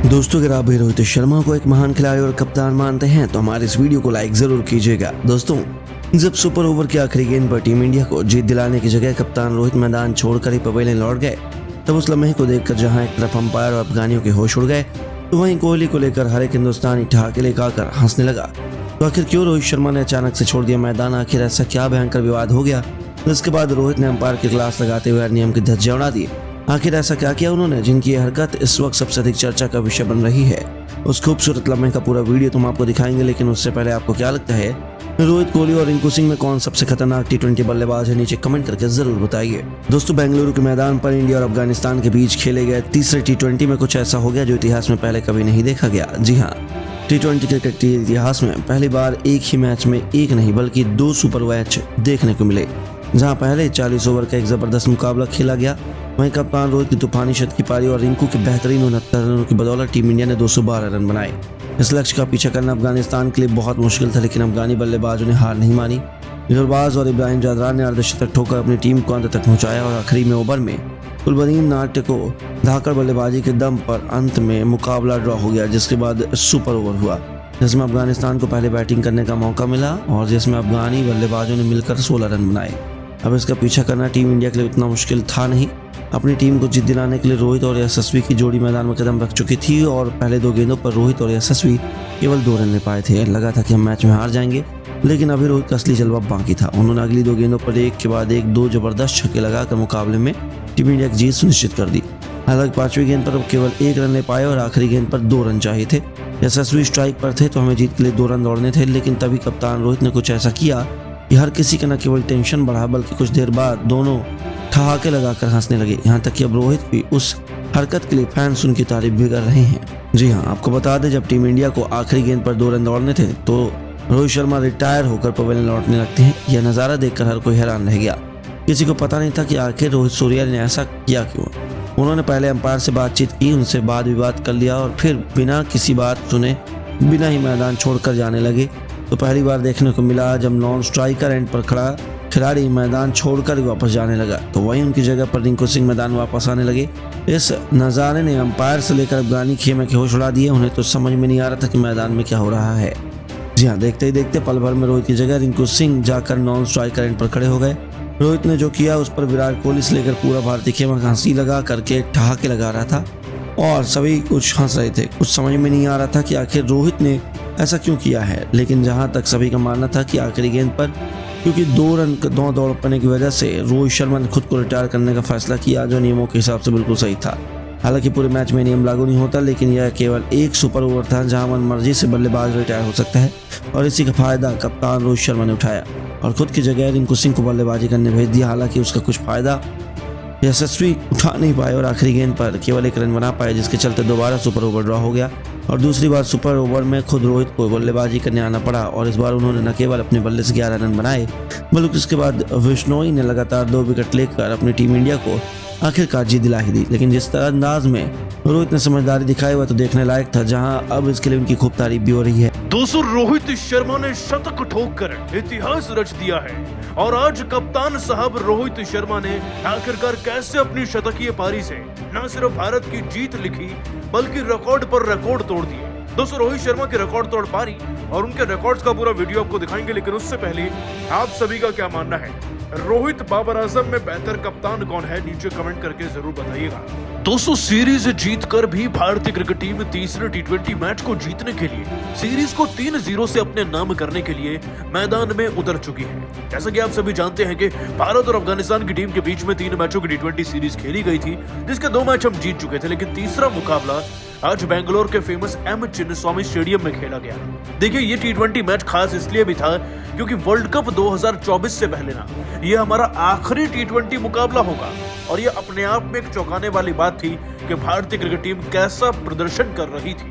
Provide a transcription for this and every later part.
दोस्तों, अगर आप भी रोहित शर्मा को एक महान खिलाड़ी और कप्तान मानते हैं तो हमारे इस वीडियो को लाइक जरूर कीजिएगा। दोस्तों, जब सुपर ओवर की आखिरी गेंद पर टीम इंडिया को जीत दिलाने की जगह कप्तान रोहित मैदान छोड़कर ही पवेलियन लौट गए, तब उस लम्हे को देखकर जहां एक तरफ अंपायर और अफगानियों के होश उड़ गए, तो वहीं कोहली को लेकर हर एक हिंदुस्तानी ठहाके लेकर हंसने लगा। तो आखिर क्यों रोहित शर्मा ने अचानक से छोड़ दिया मैदान? आखिर ऐसा क्या भयंकर विवाद हो गया जिसके बाद रोहित ने अंपायर के खिलाफ लगाते हुए नियम की धज्जियां उड़ा दी? आखिर ऐसा क्या किया उन्होंने जिनकी ये हरकत इस वक्त सबसे अधिक चर्चा का विषय बन रही है? उस खूबसूरत लम्हे का पूरा वीडियो तुम आपको दिखाएंगे, लेकिन उससे पहले आपको क्या लगता है रोहित, कोहली और रिंकू सिंह में कौन सबसे खतरनाक टी20 बल्लेबाज है? नीचे कमेंट करके जरूर बताइए। दोस्तों, बेंगलुरु के मैदान पर इंडिया और अफगानिस्तान के बीच खेले गए तीसरे टी20 में कुछ ऐसा हो गया जो इतिहास में पहले कभी नहीं देखा गया। जी हाँ, टी20 क्रिकेट के इतिहास में पहली बार एक ही मैच में एक नहीं बल्कि 2 सुपर मैच देखने को मिले, जहां पहले 40 ओवर का एक जबरदस्त मुकाबला खेला गया। वहीं कप्तान रोहित की तूफानी शत की पारी और रिंकू के बेहतरीन 69 रनों की बदौलत टीम इंडिया ने 212 रन बनाए। इस लक्ष्य का पीछा करना अफगानिस्तान के लिए बहुत मुश्किल था, लेकिन अफगानी बल्लेबाजों ने हार नहीं मानी। गुरबाज और इब्राहिम जादरान ने अर्धशतक ठोकर अपनी टीम को अंत तक पहुंचाया और आखिरी में ओवर में कुलबदीन नाट्य को धाकड़ बल्लेबाजी के दम पर अंत में मुकाबला ड्रॉ हो गया, जिसके बाद सुपर ओवर हुआ जिसमें अफगानिस्तान को पहले बैटिंग करने का मौका मिला और जिसमें अफगानी बल्लेबाजों ने मिलकर 16 रन बनाए। अब इसका पीछा करना टीम इंडिया के लिए उतना मुश्किल था नहीं। अपनी टीम को जीत दिलाने के लिए रोहित और यशस्वी की जोड़ी मैदान में कदम रख चुकी थी और पहले 2 गेंदों पर रोहित और यशस्वी केवल 2 रन ले पाए थे। लगा था कि हम मैच में हार जाएंगे, लेकिन अभी रोहित का असली जलवा बाकी था। उन्होंने अगली 2 गेंदों पर एक के बाद एक 2 जबरदस्त छक्के लगाकर मुकाबले में टीम इंडिया की जीत सुनिश्चित कर दी। हालांकि 5वीं गेंद पर केवल 1 रन ले पाए और आखिरी गेंद पर 2 रन चाहिए थे। यशस्वी स्ट्राइक पर थे तो हमें जीत के लिए 2 रन दौड़ने थे, लेकिन तभी कप्तान रोहित ने कुछ ऐसा किया कि हर किसी का न केवल टेंशन बढ़ा बल्कि कुछ देर बाद दोनों ठहाके लगाकर हंसने लगे। यहाँ तक कि अब रोहित भी उस हरकत के लिए फैंस उनकी तारीफ भी कर रहे हैं। जी हाँ, आपको बता दें, जब टीम इंडिया को आखिरी गेंद पर 2 रन दौड़ने थे तो रोहित शर्मा रिटायर होकर पवेलियन लौटने लगते हैं। यह नज़ारा देखकर हर कोई हैरान रह गया। किसी को पता नहीं था कि आखिर रोहित सूर्या ने ऐसा किया क्यों। उन्होंने पहले अंपायर से बातचीत की, उनसे वाद विवाद कर लिया और फिर बिना किसी बात सुने बिना ही मैदान छोड़कर जाने लगे। तो पहली बार देखने को मिला जब नॉन स्ट्राइकर एंड पर खड़ा खिलाड़ी मैदान छोड़कर वापस जाने लगा, तो वहीं उनकी जगह पर रिंकू सिंह मैदान वापस आने लगे। इस नज़ारे ने अंपायर से लेकर अफगानी खेमे के होश उड़ा दिए। उन्हें तो समझ में नहीं आ रहा था कि मैदान में क्या हो रहा है। जी हाँ, देखते ही देखते पल भर में रोहित की जगह रिंकू सिंह जाकर नॉन स्ट्राइकर एंड पर खड़े हो गए। रोहित ने जो किया उस पर विराट कोहली से लेकर पूरा भारतीय खेमा हंसी लगा करके ठहाके लगा रहा था और सभी कुछ हंस रहे थे। कुछ समझ में नहीं आ रहा था कि आखिर रोहित ने ऐसा क्यों किया है, लेकिन जहां तक सभी का मानना था कि आखिरी गेंद पर क्योंकि 2 रन दौड़ पाने की वजह से रोहित शर्मा ने खुद को रिटायर करने का फैसला किया, जो नियमों के हिसाब से बिल्कुल सही था। हालांकि पूरे मैच में नियम लागू नहीं होता, लेकिन यह केवल एक सुपर ओवर था जहां मनमर्जी से बल्लेबाज रिटायर हो सकता है और इसी का फायदा कप्तान रोहित शर्मा ने उठाया और खुद की जगह रिंकू सिंह को बल्लेबाजी करने भेज दिया। हालांकि उसका कुछ फायदा यशस्वी उठा नहीं पाए और आखिरी गेंद पर केवल 1 रन बना पाए, जिसके चलते दोबारा सुपर ओवर ड्रॉ हो गया और दूसरी बार सुपर ओवर में खुद रोहित को बल्लेबाजी करने आना पड़ा और इस बार उन्होंने न केवल अपने बल्ले से 11 रन बनाए बल्कि उसके बाद बिश्नोई ने लगातार 2 विकेट लेकर अपनी टीम इंडिया को आखिरकार जीत दिला ही दी। लेकिन जिस तरह अंदाज में रोहित ने समझदारी दिखाई हुआ तो देखने लायक था, जहां अब इसके लिए उनकी खूब तारीफ भी हो रही है। दोस्तों, रोहित शर्मा ने शतक ठोककर इतिहास रच दिया है और आज कप्तान साहब रोहित शर्मा ने आखिरकार कैसे अपनी शतकीय पारी से न सिर्फ भारत की जीत लिखी बल्कि रिकॉर्ड पर रिकॉर्ड तोड़ दिए। दोस्तों, रोहित शर्मा की रिकॉर्ड तोड़ पारी और उनके रिकॉर्ड्स का पूरा वीडियो आपको दिखाएंगे, लेकिन उससे पहले आप सभी का क्या मानना है? रोहित बाबर आजम में बेहतर कप्तान कौन है? नीचे कमेंट करके जरूर बताइएगा। दोस्तों, सीरीज जीतकर भी भारतीय क्रिकेट टीम तीसरे टी20 मैच को जीतने के लिए सीरीज को 3-0 से अपने नाम करने के लिए मैदान में उतर चुकी है। जैसा कि आप सभी जानते हैं कि भारत और अफगानिस्तान की टीम के बीच में 3 मैचों की टी20 सीरीज खेली गई थी, जिसके 2 मैच हम जीत चुके थे, लेकिन तीसरा मुकाबला आज बेंगलोर के फेमस एम चिन्नस्वामी स्टेडियम में खेला गया। देखिए, ये टी20 मैच खास इसलिए भी था क्योंकि वर्ल्ड कप 2024 से पहले ना ये हमारा आखिरी टी20 मुकाबला होगा और ये अपने आप में एक चौंकाने वाली बात थी कि भारतीय क्रिकेट टीम कैसा प्रदर्शन कर रही थी।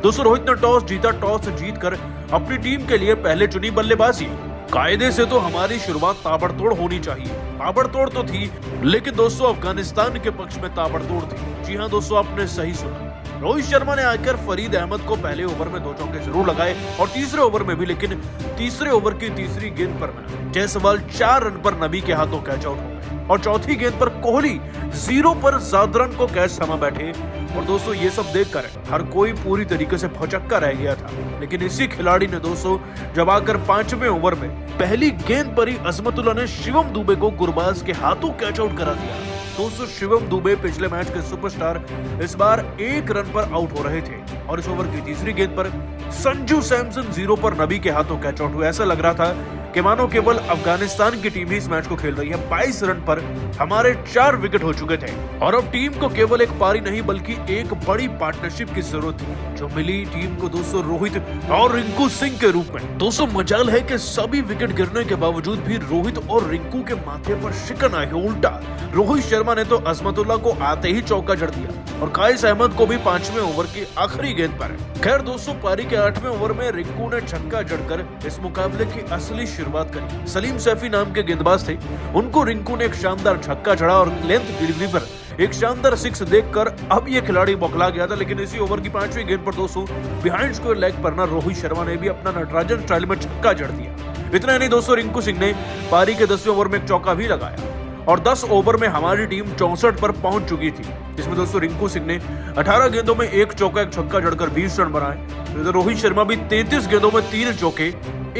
दोस्तों, रोहित ने टॉस जीता, टॉस जीतकर अपनी टीम के लिए पहले चुनी बल्लेबाजी। कायदे से तो हमारी शुरुआत ताबड़तोड़ होनी चाहिए, ताबड़तोड़ तो थी, लेकिन दोस्तों अफगानिस्तान के पक्ष में ताबड़तोड़ थी। जी हाँ दोस्तों, आपने सही सुना। रोहित शर्मा ने आकर फरीद अहमद को पहले ओवर में 2 चौके जरूर लगाए और तीसरे ओवर में भी, लेकिन तीसरे ओवर की तीसरी गेंद पर जायसवाल 4 रन पर नबी के हाथों कैच आउट हो गए और चौथी गेंद पर कोहली 0 पर जादरन को कैच थमा बैठे। और दोस्तों ये सब देखकर हर कोई पूरी तरीके से भौचक्का रह गया था, लेकिन इसी खिलाड़ी ने दोस्तों जब आकर 5वें ओवर में पहली गेंद पर ही अजमतुल्लाह ने शिवम दुबे को गुरबाज के हाथों कैच आउट करा दिया। दोस्तों शिवम दुबे पिछले मैच के सुपरस्टार इस बार 1 रन पर आउट हो रहे थे और इस ओवर की तीसरी गेंद पर संजू सैमसन 0 पर नबी के हाथों कैच आउट हुए। ऐसा लग रहा था कि मानो केवल अफगानिस्तान की टीम ही इस मैच को खेल रही है। 22 रन पर हमारे 4 विकेट हो चुके थे और अब टीम को केवल एक पारी नहीं बल्कि एक बड़ी पार्टनरशिप की जरूरत थी जो मिली टीम को दोस्तों रोहित और रिंकू सिंह के रूप में। दोस्तों मजाल है कि सभी विकेट गिरने के बावजूद भी रोहित और रिंकू के माथे पर शिकन आई। उल्टा रोहित शर्मा ने तो अजमतुल्लाह को आते ही चौका जड़ दिया और काइस अहमद को भी 5वें ओवर की आखिरी गेंद पर। खैर दोस्तों पारी के 8वें ओवर में रिंकू ने छक्का जड़कर इस मुकाबले की असली शुरुआत करी। सलीम सैफी नाम के गेंदबाज थे, उनको रिंकू ने एक शानदार छक्का जड़ा और लेंथ डिलीवरी पर एक शानदार 6 देखकर अब ये खिलाड़ी बौखला गया था। लेकिन इसी ओवर की 5वीं गेंद पर दोस्तों बिहाइंड स्क्वायर लेग पर रोहित शर्मा ने भी अपना नटराजन स्टाइल में छक्का जड़ दिया। इतना नहीं दोस्तों रिंकू सिंह ने पारी के 10वें ओवर में एक चौका भी लगाया और 10 ओवर में हमारी टीम 64 पर पहुंच चुकी थी। इसमें दोस्तों रिंकू सिंह ने 18 गेंदों में 1 चौका 1 छक्का जड़कर 20 रन बनाए। तो रोहित शर्मा भी 33 गेंदों में 3 चौके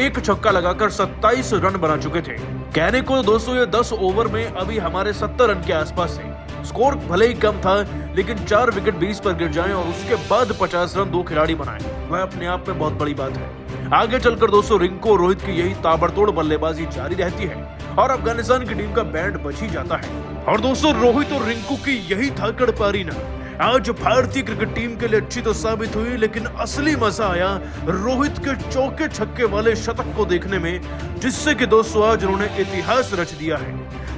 1 छक्का लगाकर 27 रन बना चुके थे। कहने को दोस्तों ये 10 ओवर में अभी हमारे 70 रन के आसपास थे। स्कोर भले ही कम था लेकिन 4 विकेट 20 पर गिर जाएं और उसके बाद 50 रन 2 खिलाड़ी बनाए, वह अपने आप में बहुत बड़ी बात है। आगे चलकर दोस्तों रिंकू और रोहित की यही ताबड़तोड़ बल्लेबाजी जारी रहती है और अफगानिस्तान की टीम का बैंड बच ही जाता है। और दोस्तों रोहित और रिंकू की यही धाकड़ पारी ना आज भारतीय क्रिकेट टीम के लिए अच्छी तो साबित हुई, लेकिन असली मजा आया रोहित के चौके छक्के वाले शतक को देखने में, जिससे कि दोस्तों आज उन्होंने इतिहास रच दिया है।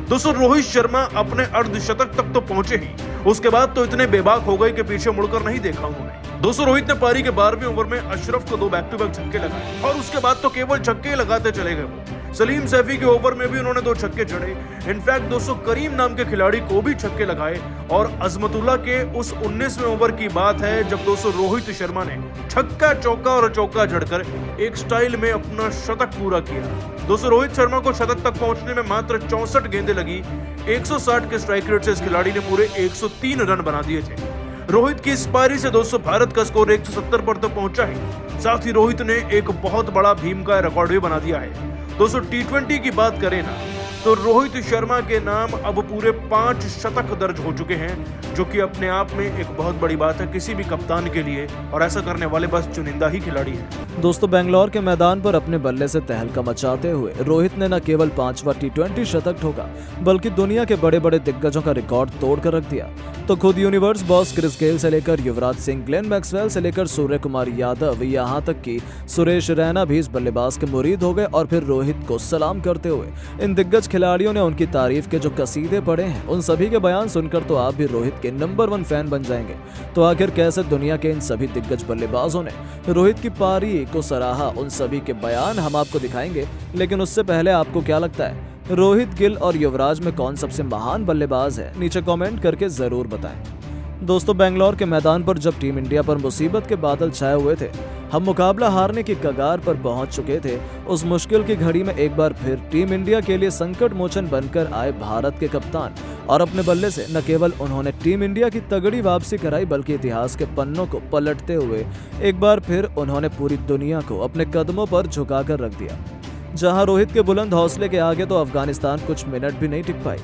दोस्तों रोहित शर्मा अपने अर्धशतक तक तो पहुंचे ही, उसके बाद तो इतने बेबाक हो गए कि पीछे मुड़कर नहीं देखा उन्होंने। दोस्तों रोहित ने पारी के 12वें ओवर में अशरफ को 2 बैक टू बैक छक्के लगाए और उसके बाद तो केवल छक्के लगाते चले गए वो। सलीम सैफी के ओवर में भी उन्होंने 2 छक्के जड़े। इनफैक्ट दोस्तों करीम नाम के खिलाड़ी को भी छक्के लगाए और अजमतुल्लाह के उस 19वें ओवर की बात है जब दोस्तों रोहित शर्मा ने छक्का चौका और चौका जड़कर एक स्टाइल में अपना शतक पूरा किया। दोस्तों रोहित शर्मा को शतक तक पहुंचने में मात्र 64 गेंदें लगी। 160 के स्ट्राइक रेट से इस खिलाड़ी ने पूरे 103 रन बना दिए थे। रोहित की इस पारी से दोस्तों भारत का स्कोर 170 पर तो पहुंचा है। साथ ही रोहित ने एक बहुत बड़ा भीम का रिकॉर्ड भी बना दिया है। दोस्तों T20 की बात करें ना तो रोहित शर्मा के नाम अब पूरे 5 शतक दर्ज हो चुके हैं, जो कि अपने आप में एक बहुत बड़ी बात है किसी भी कप्तान के लिए, और ऐसा करने वाले बस चुनिंदा ही खिलाड़ी हैं। दोस्तों बेंगलोर के मैदान पर अपने बल्ले से तहलका मचाते हुए रोहित ने न केवल 5वां T20 शतक ठोका बल्कि दुनिया के बड़े बड़े दिग्गजों का रिकॉर्ड तोड़ कर रख दिया। तो खुद यूनिवर्स बॉस क्रिस गेल से लेकर युवराज सिंह, ग्लेन मैक्सवेल से लेकर सूर्य कुमार यादव, यहाँ तक कि सुरेश रैना भी इस बल्लेबाज के मुरीद हो गए और फिर रोहित को सलाम करते हुए इन दिग्गज खिलाड़ियों ने उनकी तारीफ के जो कसीदे पढ़े हैं उन सभी के बयान सुनकर तो आप भी रोहित के नंबर 1 फैन बन जाएंगे। तो आखिर कैसे दुनिया के इन सभी दिग्गज बल्लेबाजों ने रोहित की पारी को सराहा, उन सभी के बयान हम आपको दिखाएंगे। लेकिन उससे पहले आपको क्या लगता है रोहित, गिल और युवराज में कौन सबसे महान बल्लेबाज है? नीचे कमेंट करके जरूर बताएं। दोस्तों बेंगलोर के मैदान पर जब टीम इंडिया पर मुसीबत के बादल छाए हुए थे, हम मुकाबला हारने की कगार पर पहुंच चुके थे, उस मुश्किल की घड़ी में एक बार फिर टीम इंडिया के लिए संकट मोचन बनकर आए भारत के कप्तान और अपने बल्ले से न केवल उन्होंने टीम इंडिया की तगड़ी वापसी कराई बल्कि इतिहास के पन्नों को पलटते हुए एक बार फिर उन्होंने पूरी दुनिया को अपने कदमों पर झुका कर रख दिया। जहां रोहित के बुलंद हौसले के आगे तो अफगानिस्तान कुछ मिनट भी नहीं टिक पाई।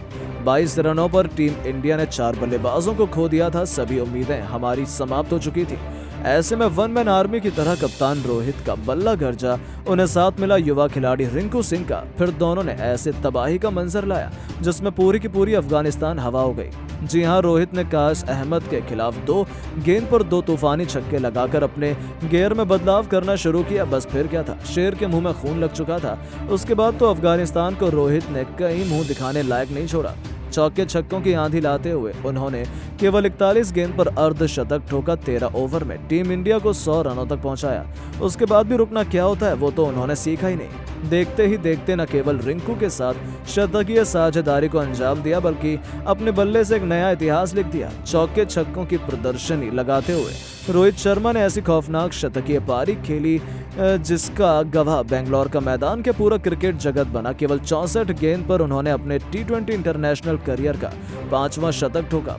22 रनों पर टीम इंडिया ने 4 बल्लेबाजों को खो दिया था। सभी उम्मीदें हमारी समाप्त हो चुकी थी। ऐसे में वन मैन आर्मी की तरह कप्तान रोहित का बल्ला गरजा, उन्हें साथ मिला युवा खिलाड़ी रिंकू सिंह का, फिर दोनों ने ऐसे तबाही का मंजर लाया जिसमें पूरी की पूरी अफगानिस्तान हवा हो गई। जी हां, रोहित ने काइस अहमद के खिलाफ 2 गेंद पर 2 तूफानी छक्के लगाकर अपने गियर में बदलाव करना शुरू किया। बस फिर क्या था, शेर के मुंह में खून लग चुका था। उसके बाद तो अफगानिस्तान को रोहित ने कहीं मुंह दिखाने लायक नहीं छोड़ा। चौके छक्कों की आंधी लाते हुए उन्होंने केवल 41 गेंद पर अर्धशतक ठोका। 13 ओवर में टीम इंडिया को 100 रनों तक पहुंचाया। उसके बाद भी रुकना क्या होता है वो तो उन्होंने सीखा ही नहीं। देखते ही देखते न केवल रिंकू के साथ शतकीय साझेदारी को अंजाम दिया बल्कि अपने बल्ले से एक नया इतिहास लिख दिया। चौके छक्कों की प्रदर्शनी लगाते हुए रोहित शर्मा ने ऐसी खौफनाक शतकीय पारी खेली जिसका गवाह बेंगलोर का मैदान के पूरा क्रिकेट जगत बना। केवल 64 गेंद पर उन्होंने अपने T20 इंटरनेशनल करियर का 5वां शतक ठोका।